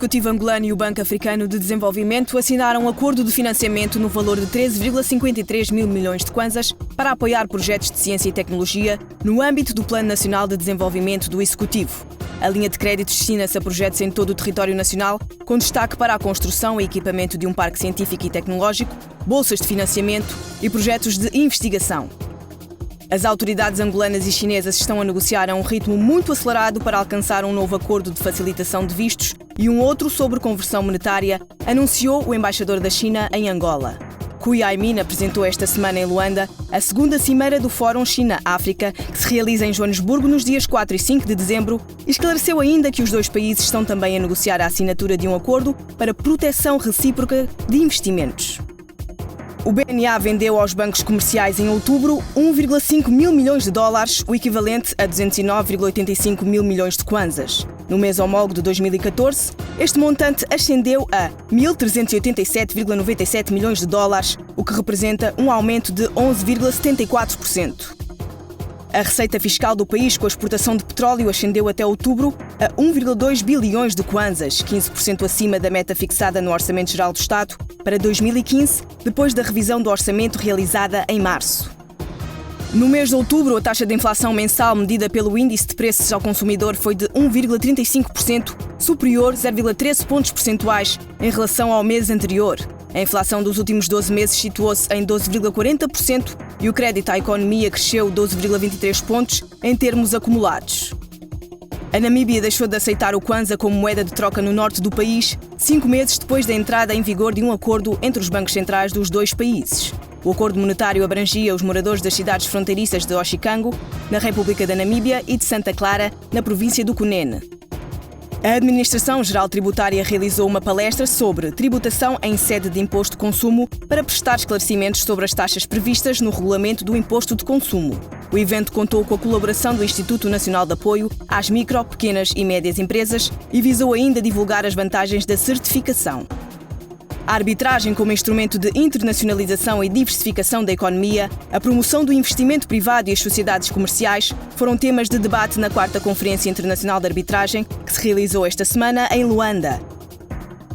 Executivo angolano e o Banco Africano de Desenvolvimento assinaram um acordo de financiamento no valor de 13,53 mil milhões de kwanzas para apoiar projetos de ciência e tecnologia no âmbito do Plano Nacional de Desenvolvimento do Executivo. A linha de créditos destina-se a projetos em todo o território nacional, com destaque para a construção e equipamento de um parque científico e tecnológico, bolsas de financiamento e projetos de investigação. As autoridades angolanas e chinesas estão a negociar a um ritmo muito acelerado para alcançar um novo acordo de facilitação de vistos e um outro sobre conversão monetária, anunciou o embaixador da China em Angola. Cui Aimin apresentou esta semana em Luanda a segunda cimeira do Fórum China-África, que se realiza em Joanesburgo nos dias 4 e 5 de dezembro, e esclareceu ainda que os dois países estão também a negociar a assinatura de um acordo para proteção recíproca de investimentos. O BNA vendeu aos bancos comerciais em outubro 1,5 mil milhões de dólares, o equivalente a 209,85 mil milhões de kwanzas. No mês homólogo de 2014, este montante ascendeu a 1.387,97 milhões de dólares, o que representa um aumento de 11,74%. A receita fiscal do país com a exportação de petróleo ascendeu até outubro a 1,2 bilhões de kwanzas, 15% acima da meta fixada no Orçamento Geral do Estado para 2015, depois da revisão do orçamento realizada em março. No mês de outubro, a taxa de inflação mensal medida pelo Índice de Preços ao Consumidor foi de 1,35%, superior 0,13 pontos percentuais em relação ao mês anterior. A inflação dos últimos 12 meses situou-se em 12,40% e o crédito à economia cresceu 12,23 pontos em termos acumulados. A Namíbia deixou de aceitar o kwanza como moeda de troca no norte do país, 5 meses depois da entrada em vigor de um acordo entre os bancos centrais dos dois países. O acordo monetário abrangia os moradores das cidades fronteiriças de Oshikango, na República da Namíbia, e de Santa Clara, na província do Cunene. A Administração Geral Tributária realizou uma palestra sobre tributação em sede de imposto de consumo para prestar esclarecimentos sobre as taxas previstas no regulamento do imposto de consumo. O evento contou com a colaboração do Instituto Nacional de Apoio às Micro, Pequenas e Médias Empresas e visou ainda divulgar as vantagens da certificação. A arbitragem como instrumento de internacionalização e diversificação da economia, a promoção do investimento privado e as sociedades comerciais foram temas de debate na 4ª Conferência Internacional de Arbitragem, que se realizou esta semana em Luanda.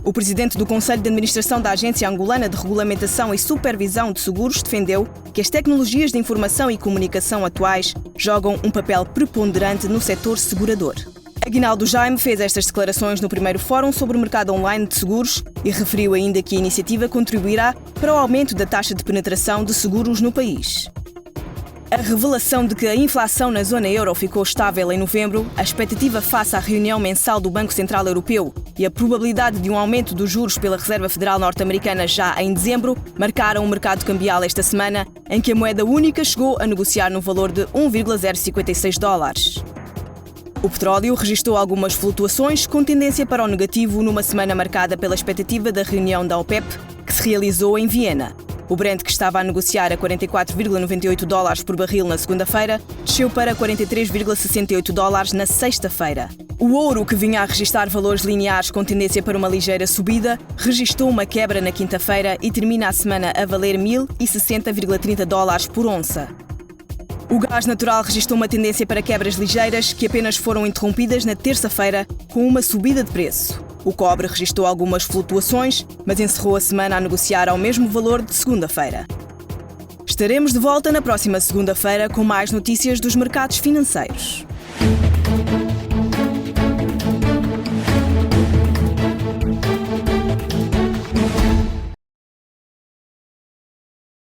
O presidente do Conselho de Administração da Agência Angolana de Regulamentação e Supervisão de Seguros defendeu que as tecnologias de informação e comunicação atuais jogam um papel preponderante no setor segurador. Aguinaldo Jaime fez estas declarações no primeiro Fórum sobre o mercado online de seguros e referiu ainda que a iniciativa contribuirá para o aumento da taxa de penetração de seguros no país. A revelação de que a inflação na zona euro ficou estável em novembro, a expectativa face à reunião mensal do Banco Central Europeu e a probabilidade de um aumento dos juros pela Reserva Federal Norte-Americana já em dezembro marcaram o mercado cambial esta semana, em que a moeda única chegou a negociar no valor de 1,056 dólares. O petróleo registrou algumas flutuações com tendência para o negativo numa semana marcada pela expectativa da reunião da OPEP, que se realizou em Viena. O Brent, que estava a negociar a 44,98 dólares por barril na segunda-feira, desceu para 43,68 dólares na sexta-feira. O ouro, que vinha a registrar valores lineares com tendência para uma ligeira subida, registrou uma quebra na quinta-feira e termina a semana a valer 1.060,30 dólares por onça. O gás natural registrou uma tendência para quebras ligeiras que apenas foram interrompidas na terça-feira com uma subida de preço. O cobre registrou algumas flutuações, mas encerrou a semana a negociar ao mesmo valor de segunda-feira. Estaremos de volta na próxima segunda-feira com mais notícias dos mercados financeiros.